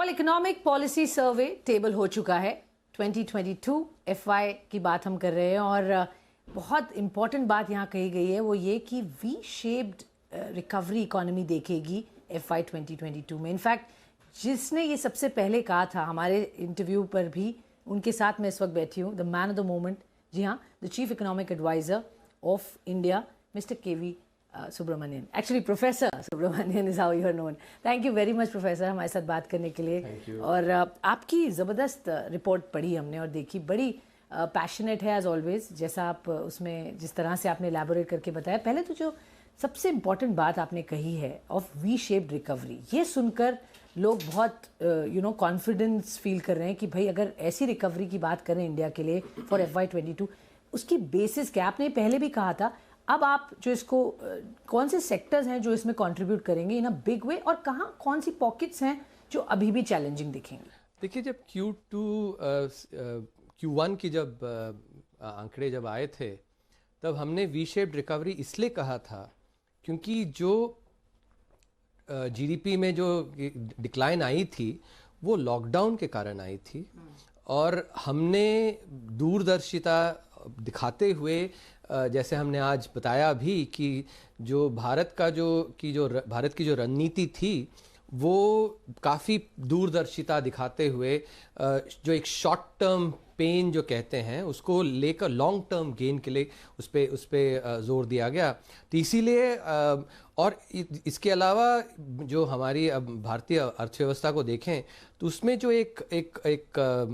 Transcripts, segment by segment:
Well, economic policy सर्वे table हो चुका है। 2022 FY की बात हम कर रहे हैं और बहुत इंपॉर्टेंट बात यहाँ कही गई है, वो ये कि वी शेप्ड रिकवरी इकोनॉमी देखेगी FY 2022 में। इनफैक्ट जिसने ये सबसे पहले कहा था हमारे इंटरव्यू पर भी, उनके साथ मैं इस वक्त बैठी हूँ, the man of the moment, जी हाँ, the chief economic adviser of India, mister KV Subramanian. Actually, Professor Subramanian is how you are known. Thank you very much, Professor, हमारे साथ बात करने के लिए। Thank you. और आपकी ज़बरदस्त रिपोर्ट पढ़ी हमने और देखी, बड़ी पैशनेट है एज ऑलवेज, जैसा आप उसमें जिस तरह से आपने एलैबोरेट करके बताया। पहले तो जो सबसे इम्पॉर्टेंट बात आपने कही है ऑफ वी शेप्ड रिकवरी, ये सुनकर लोग बहुत कॉन्फिडेंस फील कर रहे हैं कि भाई अगर ऐसी रिकवरी की बात करें इंडिया के लिए फॉर FY 22, उसकी बेसिस क्या? आपने पहले भी कहा था, अब आप जो इसको कौन से सेक्टर्स हैं जो इसमें कंट्रीब्यूट करेंगे इन अ बिग वे, और कहाँ कौन सी पॉकेट्स हैं जो अभी भी चैलेंजिंग दिखेंगे? देखिए, जब Q1 की जब आंकड़े जब आए थे, तब हमने वी शेप्ड रिकवरी इसलिए कहा था क्योंकि जो GDP में जो डिक्लाइन आई थी वो लॉकडाउन के कारण आई थी, और हमने दूरदर्शिता दिखाते हुए, जैसे हमने आज बताया भी कि जो भारत की जो रणनीति थी वो काफ़ी दूरदर्शिता दिखाते हुए जो एक शॉर्ट टर्म पेन जो कहते हैं उसको लेकर लॉन्ग टर्म गेन के लिए उस पे जोर दिया गया। तो इसीलिए और इसके अलावा जो हमारी अब भारतीय अर्थव्यवस्था को देखें तो उसमें जो एक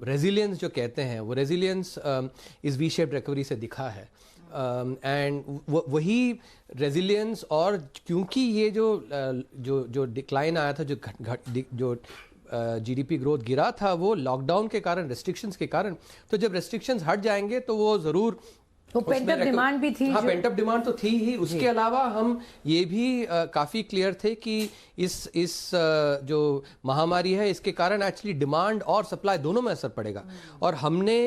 रेजिलियंस जो कहते हैं, वो रेजिलियंस इस वी शेप्ड रिकवरी से दिखा है। एंड वही रेजिलियंस, और क्योंकि ये जो डिक्लाइन आया था, जो GDP ग्रोथ गिरा था, वो लॉकडाउन के कारण, रेस्ट्रिक्शंस के कारण, तो जब रेस्ट्रिक्शंस हट जाएंगे तो वो ज़रूर, तो पेंटअप डिमांड भी थी। हाँ, पेंटअप डिमांड तो थी ही। उसके अलावा हम ये भी काफ़ी क्लियर थे कि इस जो महामारी है इसके कारण एक्चुअली डिमांड और सप्लाई दोनों में असर पड़ेगा, और हमने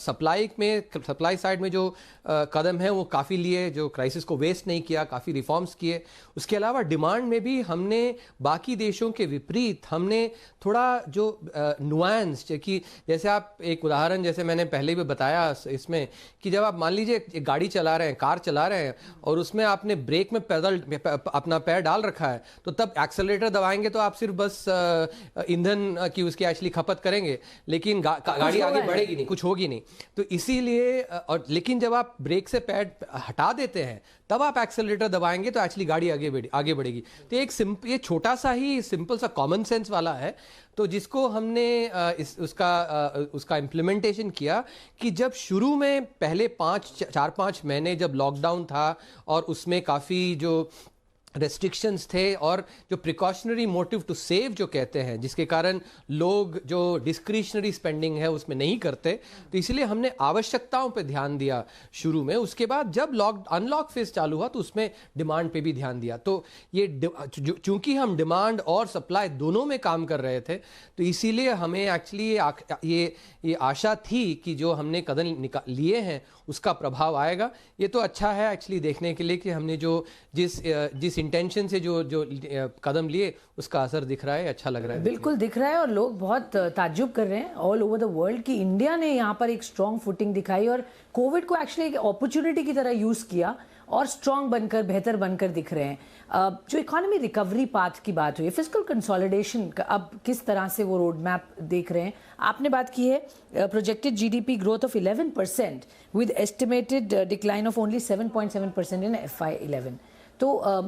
सप्लाई साइड में जो कदम है वो काफ़ी लिए, जो क्राइसिस को वेस्ट नहीं किया, काफ़ी रिफॉर्म्स किए। उसके अलावा डिमांड में भी हमने बाकी देशों के विपरीत हमने थोड़ा जो नुआंस, कि जैसे आप एक उदाहरण, जैसे मैंने पहले भी बताया इसमें, कि जब आप मान लीजिए एक गाड़ी चला रहे हैं, कार चला रहे हैं, और उसमें आपने ब्रेक में अपना पैर डाल रखा है, तो तब एक्सेलरेटर दबाएंगे तो आप सिर्फ बस ईंधन की उसकी एक्चुअली खपत करेंगे, लेकिन गाड़ी आगे बढ़ेगी नहीं, कुछ होगी नहीं। तो इसीलिए लेकिन जब आप ब्रेक से पैर हटा देते हैं तब आप एक्सेलरेटर दबाएंगे तो एक्चुअली गाड़ी आगे बढ़ेगी। तो ये छोटा सा ही सिंपल सा कॉमन सेंस वाला है, तो जिसको हमने उसका इम्प्लीमेंटेशन किया कि जब शुरू में पहले 4-5 महीने जब लॉकडाउन था और उसमें काफ़ी जो रेस्ट्रिक्शंस थे और जो प्रिकॉशनरी मोटिव टू सेव जो कहते हैं, जिसके कारण लोग जो डिस्क्रिशनरी स्पेंडिंग है उसमें नहीं करते, तो इसलिए हमने आवश्यकताओं पे ध्यान दिया शुरू में। उसके बाद जब अनलॉक फेज चालू हुआ तो उसमें डिमांड पे भी ध्यान दिया। तो ये चूंकि हम डिमांड और सप्लाई दोनों में काम कर रहे थे, तो इसीलिए हमें एक्चुअली ये आशा थी कि जो हमने कदम लिए हैं उसका प्रभाव आएगा। ये तो अच्छा है एक्चुअली देखने के लिए कि हमने जिस इंटेंशन से जो कदम लिए उसका असर दिख रहा है, अच्छा लग रहा है। बिल्कुल दिख रहा है, और लोग बहुत ताज्जुब कर रहे हैं ऑल ओवर द वर्ल्ड कि इंडिया ने यहाँ पर एक स्ट्रॉन्ग फुटिंग दिखाई और कोविड को एक्चुअली एक अपॉर्चुनिटी की तरह यूज किया और स्ट्रॉन्ग बनकर, बेहतर बनकर दिख रहे हैं। जो इकोनॉमी रिकवरी पाथ की बात हुई, फिस्कल कंसोलिडेशन का अब किस तरह से वो रोड मैप देख रहे हैं? आपने बात की है projected GDP growth of 11% with estimated decline of only 7.7% in FY 11। तो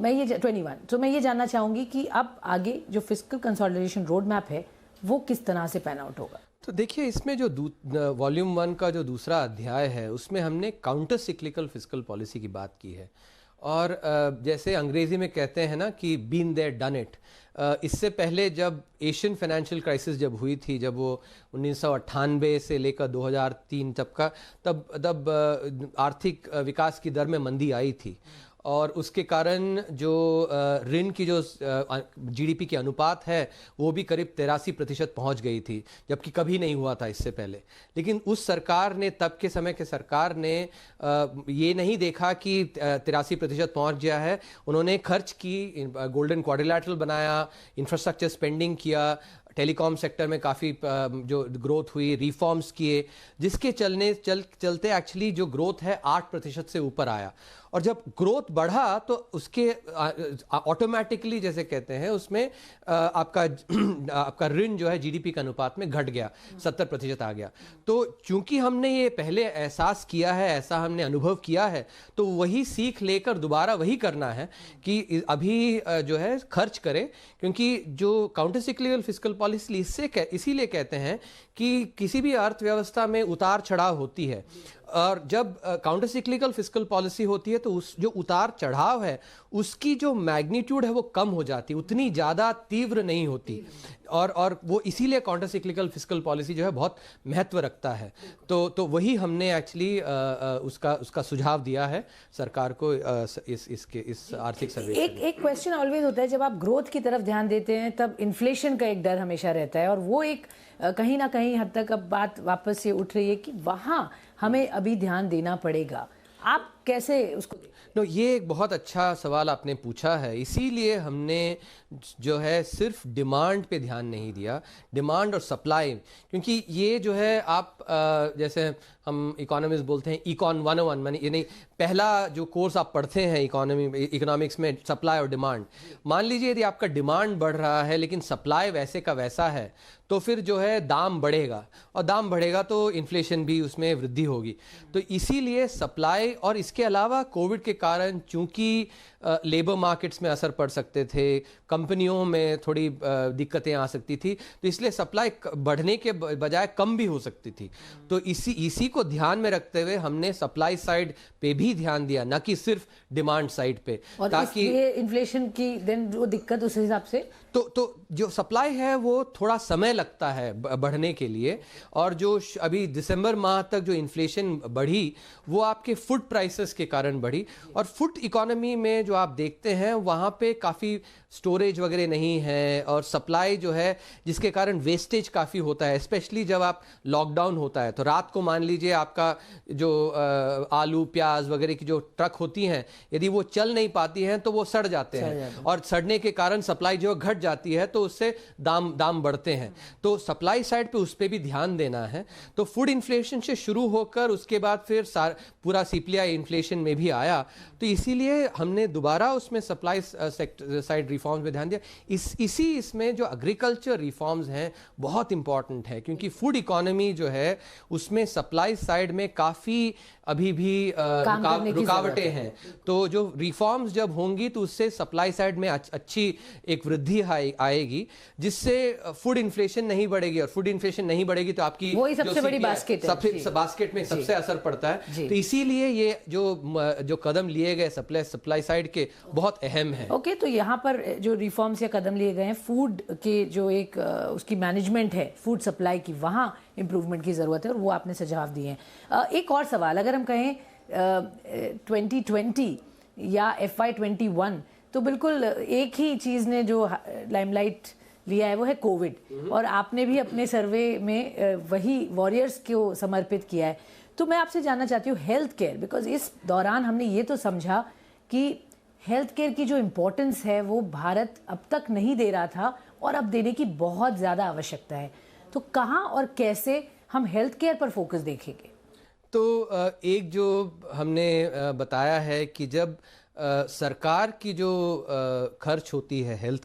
मैं ये जानना चाहूँगी कि अब आगे जो फिस्कल कंसोलिडेशन रोड मैप है वो किस तरह से पैन आउट होगा? तो देखिए, इसमें जो वॉल्यूम 1 का जो दूसरा अध्याय है उसमें हमने काउंटर सिक्लिकल फिस्कल पॉलिसी की बात की है, और जैसे अंग्रेजी में कहते हैं ना कि बीन देयर डन इट। इससे पहले जब एशियन फाइनेंशियल क्राइसिस जब हुई थी, जब वो 1998 से लेकर 2003 तब आर्थिक विकास की दर में मंदी आई थी, और उसके कारण जो ऋण की जो GDP के अनुपात है वो भी करीब 83% पहुंच गई थी, जबकि कभी नहीं हुआ था इससे पहले। लेकिन उस सरकार ने, तब के समय के सरकार ने ये नहीं देखा कि 83% पहुंच गया है। उन्होंने खर्च की, गोल्डन क्वाड्रिलैटरल बनाया, इंफ्रास्ट्रक्चर स्पेंडिंग किया, टेलीकॉम सेक्टर में काफ़ी जो ग्रोथ हुई, रिफॉर्म्स किए, जिसके चलते एक्चुअली जो ग्रोथ है 8% से ऊपर आया। और जब ग्रोथ बढ़ा तो उसके ऑटोमेटिकली जैसे कहते हैं उसमें आपका ऋण जो है जीडीपी के अनुपात में घट गया, 70% आ गया। तो चूंकि हमने ये पहले एहसास किया है, ऐसा हमने अनुभव किया है, तो वही सीख लेकर दोबारा वही करना है कि अभी जो है खर्च करें, क्योंकि जो काउंटर सिक्लिकल फिस्कल पॉलिसी इसीलिए कहते हैं कि किसी भी अर्थव्यवस्था में उतार चढ़ाव होती है, और जब काउंटर सिक्लिकल फिस्कल पॉलिसी होती है तो उस जो उतार चढ़ाव है उसकी जो मैग्नीट्यूड है वो कम हो जाती है, उतनी ज़्यादा तीव्र नहीं होती, और वो इसीलिए काउंटर सिक्लिकल फिस्कल पॉलिसी जो है बहुत महत्व रखता है। तो वही हमने एक्चुअली उसका सुझाव दिया है सरकार को इस आर्थिक सर्वे। एक क्वेश्चन ऑलवेज होता है, जब आप ग्रोथ की तरफ ध्यान देते हैं तब इन्फ्लेशन का एक डर हमेशा रहता है, और वो एक कहीं ना कहीं हद तक अब बात वापस से उठ रही है कि वहाँ हमें अभी ध्यान देना पड़ेगा। आप कैसे उसको? ये एक बहुत अच्छा सवाल आपने पूछा है। इसीलिए हमने जो है सिर्फ डिमांड पे ध्यान नहीं दिया, डिमांड और सप्लाई, क्योंकि ये जो है आप जैसे हम इकोनॉमिक्स बोलते हैं इकॉन 101, माने ये नहीं, पहला जो कोर्स आप पढ़ते हैं इकोनॉमिक्स में सप्लाई और डिमांड। मान लीजिए यदि आपका डिमांड बढ़ रहा है लेकिन सप्लाई वैसे का वैसा है, तो फिर जो है दाम बढ़ेगा, और दाम बढ़ेगा तो इन्फ्लेशन भी उसमें वृद्धि होगी। तो इसीलिए सप्लाई, और इसके अलावा कोविड के कारण चूंकि लेबर मार्केट्स में असर पड़ सकते थे, कंपनियों में थोड़ी दिक्कतें आ सकती थी, तो इसलिए सप्लाई बढ़ने के बजाय कम भी हो सकती थी। तो इसी को ध्यान में रखते हुए हमने सप्लाई साइड पे भी ध्यान दिया, ना कि सिर्फ डिमांड साइड पे, और ताकि इन्फ्लेशन की देन वो दिक्कत उस हिसाब से तो जो सप्लाई है वो थोड़ा समय लगता है बढ़ने के लिए, और जो अभी दिसंबर माह तक जो इन्फ्लेशन बढ़ी वो आपके फूड प्राइसेस के कारण बढ़ी। और फूड इकोनॉमी में जो आप देखते हैं वहाँ पे काफ़ी स्टोरेज वगैरह नहीं है, और सप्लाई जो है जिसके कारण वेस्टेज काफ़ी होता है, स्पेशली जब आप लॉकडाउन होता है तो रात को मान लीजिए आपका जो आलू प्याज वगैरह की जो ट्रक होती हैं, यदि वो चल नहीं पाती हैं तो वो सड़ जाते हैं, और सड़ने के कारण सप्लाई जो घट जाती है तो उससे दाम बढ़ते हैं। तो सप्लाई साइड पे उस पे भी ध्यान देना है। तो फूड इन्फ्लेशन से शुरू होकर उसके बाद फिर पूरा सीपीआई इन्फ्लेशन में भी आया, तो इसीलिए हमने दोबारा उसमें सप्लाई साइड रिफॉर्म्स में ध्यान दिया। इसमें जो एग्रीकल्चर रिफॉर्म्स हैं बहुत इंपॉर्टेंट है, क्योंकि फूड इकोनॉमी जो है उसमें सप्लाई साइड में काफ़ी अभी भी रुकावटें हैं। तो जो रिफॉर्म्स जब होंगी तो उससे सप्लाई साइड में अच्छी एक वृद्धि आएगी, जिससे फूड इन्फ्लेशन नहीं बढ़ेगी, और फूड इन्फ्लेशन नहीं बढ़ेगी तो आपकी वही सबसे बड़ी बास्केट है, बास्केट में सबसे असर पड़ता है। तो इसीलिए ये जो कदम लिए गए सप्लाई साइड के बहुत अहम है। ओके, तो यहाँ पर जो रिफॉर्म्स या कदम लिए गए हैं फूड के जो एक उसकी मैनेजमेंट है फूड सप्लाई की, वहाँ इम्प्रूवमेंट की ज़रूरत है, और वो आपने सुझाव दिए हैं। एक और सवाल, अगर हम कहें 2020 या FY21, तो बिल्कुल एक ही चीज़ ने जो लाइमलाइट लिया है वो है कोविड, और आपने भी अपने सर्वे में वही वॉरियर्स को समर्पित किया है। तो मैं आपसे जानना चाहती हूँ हेल्थ केयर, बिकॉज इस दौरान हमने ये तो समझा कि हेल्थ केयर की जो इम्पोर्टेंस है वो भारत अब तक नहीं दे रहा था, और अब देने की बहुत ज़्यादा आवश्यकता है। तो कहाँ और कैसे हम हेल्थ केयर पर फोकस देखेंगे? तो एक जो हमने बताया है कि जब सरकार की जो खर्च होती है हेल्थ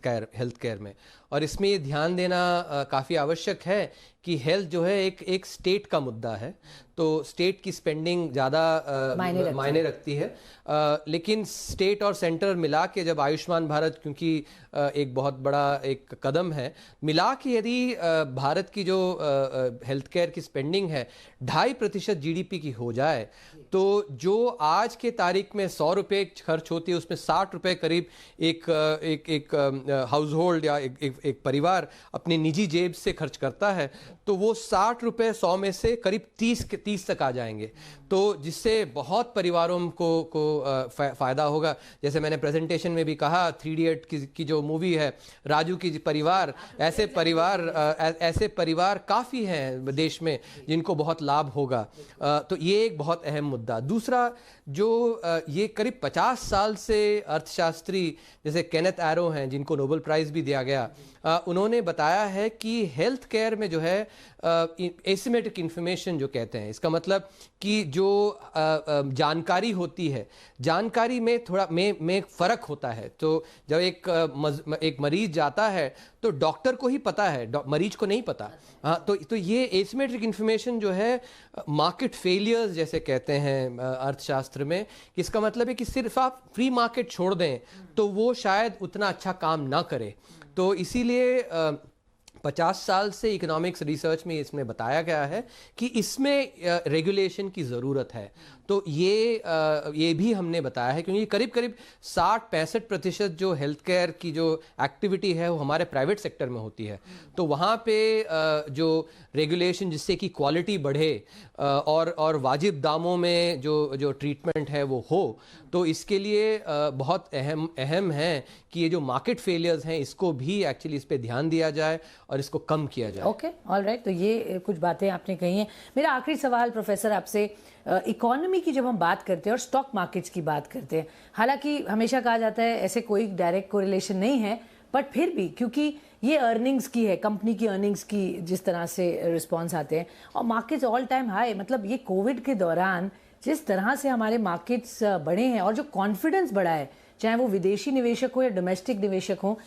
केयर में, और इसमें ये ध्यान देना काफ़ी आवश्यक है कि हेल्थ जो है एक स्टेट का मुद्दा है, तो स्टेट की स्पेंडिंग ज़्यादा मायने रखती है। लेकिन स्टेट और सेंटर मिला के जब आयुष्मान भारत, क्योंकि एक बहुत बड़ा एक कदम है, मिला के यदि भारत की जो हेल्थ केयर की स्पेंडिंग है 2.5% GDP की हो जाए, तो जो आज के तारीख में 100 रुपये खर्च होती है उसमें 60 रुपये करीब एक हाउस होल्ड या एक परिवार अपनी निजी जेब से खर्च करता है। तो वो 60 रुपए 100 में से करीब 30 तक आ जाएंगे, तो जिससे बहुत परिवारों को फायदा होगा। जैसे मैंने प्रेजेंटेशन में भी कहा, 3 इडियट की जो मूवी है, राजू की परिवार, ऐसे परिवार काफ़ी हैं देश में जिनको बहुत लाभ होगा। तो ये एक बहुत अहम मुद्दा। दूसरा, जो ये करीब 50 साल से अर्थशास्त्री जैसे केनेथ एरो हैं, जिनको नोबेल प्राइज़ भी दिया गया, उन्होंने बताया है कि हेल्थ केयर में जो है एसिमेट्रिक इंफॉर्मेशन जो कहते हैं, इसका मतलब कि जो जानकारी होती है, जानकारी में थोड़ा में फ़र्क होता है। तो जब एक मरीज जाता है तो डॉक्टर को ही पता है, मरीज को नहीं पता। हाँ, तो ये एसिमेट्रिक इंफॉर्मेशन जो है मार्केट फेलियर्स जैसे कहते हैं अर्थशास्त्र में, इसका मतलब है कि सिर्फ आप फ्री मार्केट छोड़ दें तो वो शायद उतना अच्छा काम ना करे। तो इसीलिए 50 साल से इकोनॉमिक्स रिसर्च में इसमें बताया गया है कि इसमें रेगुलेशन की ज़रूरत है। तो ये भी हमने बताया है, क्योंकि करीब करीब 60-65% जो हेल्थ केयर की जो एक्टिविटी है वो हमारे प्राइवेट सेक्टर में होती है। तो वहाँ पे जो रेगुलेशन जिससे कि क्वालिटी बढ़े और वाजिब दामों में जो ट्रीटमेंट है वो हो, तो इसके लिए बहुत अहम है कि ये जो मार्केट फेलियर्स हैं इसको भी एक्चुअली इस पे ध्यान दिया जाए और इसको कम किया जाए। Okay, all right. तो ये कुछ बातें आपने कही हैं। मेरा आखिरी सवाल प्रोफेसर आपसे, इकोनॉमी की जब हम बात करते हैं और स्टॉक मार्केट्स की बात करते हैं, हालांकि हमेशा कहा जाता है ऐसे कोई डायरेक्ट कोरिलेशन नहीं है, बट फिर भी क्योंकि ये अर्निंग्स की है, कंपनी की अर्निंग्स की जिस तरह से रिस्पॉन्स आते हैं और मार्केट्स ऑल टाइम हाई, मतलब ये कोविड के दौरान जिस तरह से हमारे मार्केट्स बढ़े हैं और जो कॉन्फिडेंस बढ़ा है, चाहे वो विदेशी निवेशक हो या डोमेस्टिक निवेशक हो,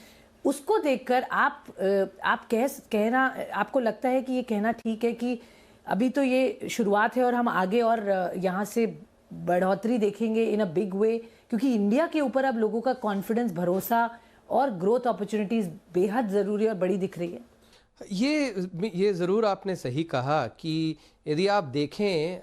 उसको देखकर आप कहना, आपको लगता है कि ये कहना ठीक है कि अभी तो ये शुरुआत है और हम आगे और यहाँ से बढ़ोतरी देखेंगे इन अ बिग वे, क्योंकि इंडिया के ऊपर अब लोगों का कॉन्फिडेंस, भरोसा और ग्रोथ अपॉर्चुनिटीज बेहद ज़रूरी और बड़ी दिख रही है। ये ज़रूर आपने सही कहा कि यदि आप देखें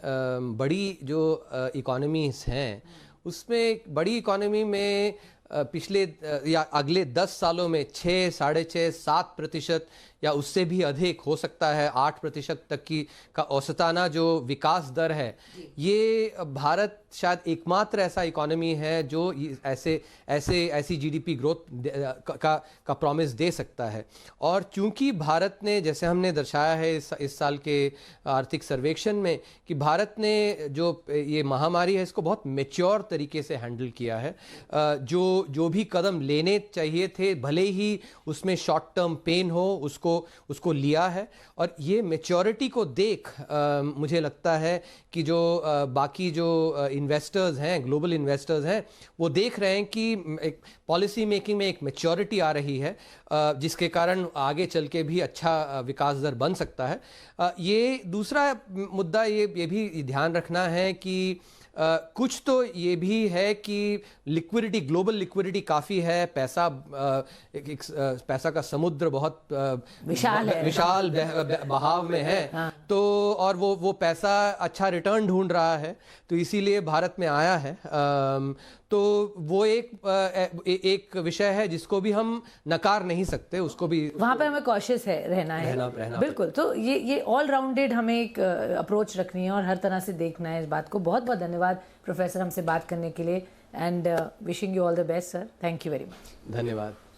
बड़ी जो इकोनॉमीज़ हैं, उसमें बड़ी इकोनॉमी में पिछले या अगले 10 सालों में 6, 6.5, 7% या उससे भी अधिक हो सकता है, 8% तक की का औसताना जो विकास दर है, ये भारत शायद एकमात्र ऐसा इकोनॉमी है जो ऐसी जीडीपी ग्रोथ का प्रॉमिस दे सकता है। और चूंकि भारत ने, जैसे हमने दर्शाया है इस साल के आर्थिक सर्वेक्षण में, कि भारत ने जो ये महामारी है इसको बहुत मैच्योर तरीके से हैंडल किया है। जो भी कदम लेने चाहिए थे, भले ही उसमें शॉर्ट टर्म पेन हो, उसको लिया है। और ये मैच्योरिटी को देख मुझे लगता है कि जो बाकी जो इन्वेस्टर्स हैं, ग्लोबल इन्वेस्टर्स हैं, वो देख रहे हैं कि एक पॉलिसी मेकिंग में एक मैच्योरिटी आ रही है, जिसके कारण आगे चल के भी अच्छा विकास दर बन सकता है। ये दूसरा मुद्दा ये भी ध्यान रखना है कि कुछ तो ये भी है कि लिक्विडिटी, ग्लोबल लिक्विडिटी काफ़ी है, पैसा का समुद्र बहुत विशाल बहाव में है। हाँ। तो और वो पैसा अच्छा रिटर्न ढूंढ रहा है, तो इसीलिए भारत में आया है। तो वो एक विषय है जिसको भी हम नकार नहीं सकते, उसको भी वहाँ पर हमें कॉशियस रहना बिल्कुल। तो ये ऑल राउंडेड हमें एक अप्रोच रखनी है और हर तरह से देखना है इस बात को। बहुत बहुत धन्यवाद प्रोफेसर हमसे बात करने के लिए, and wishing you all the best sir. Thank you very much. धन्यवाद।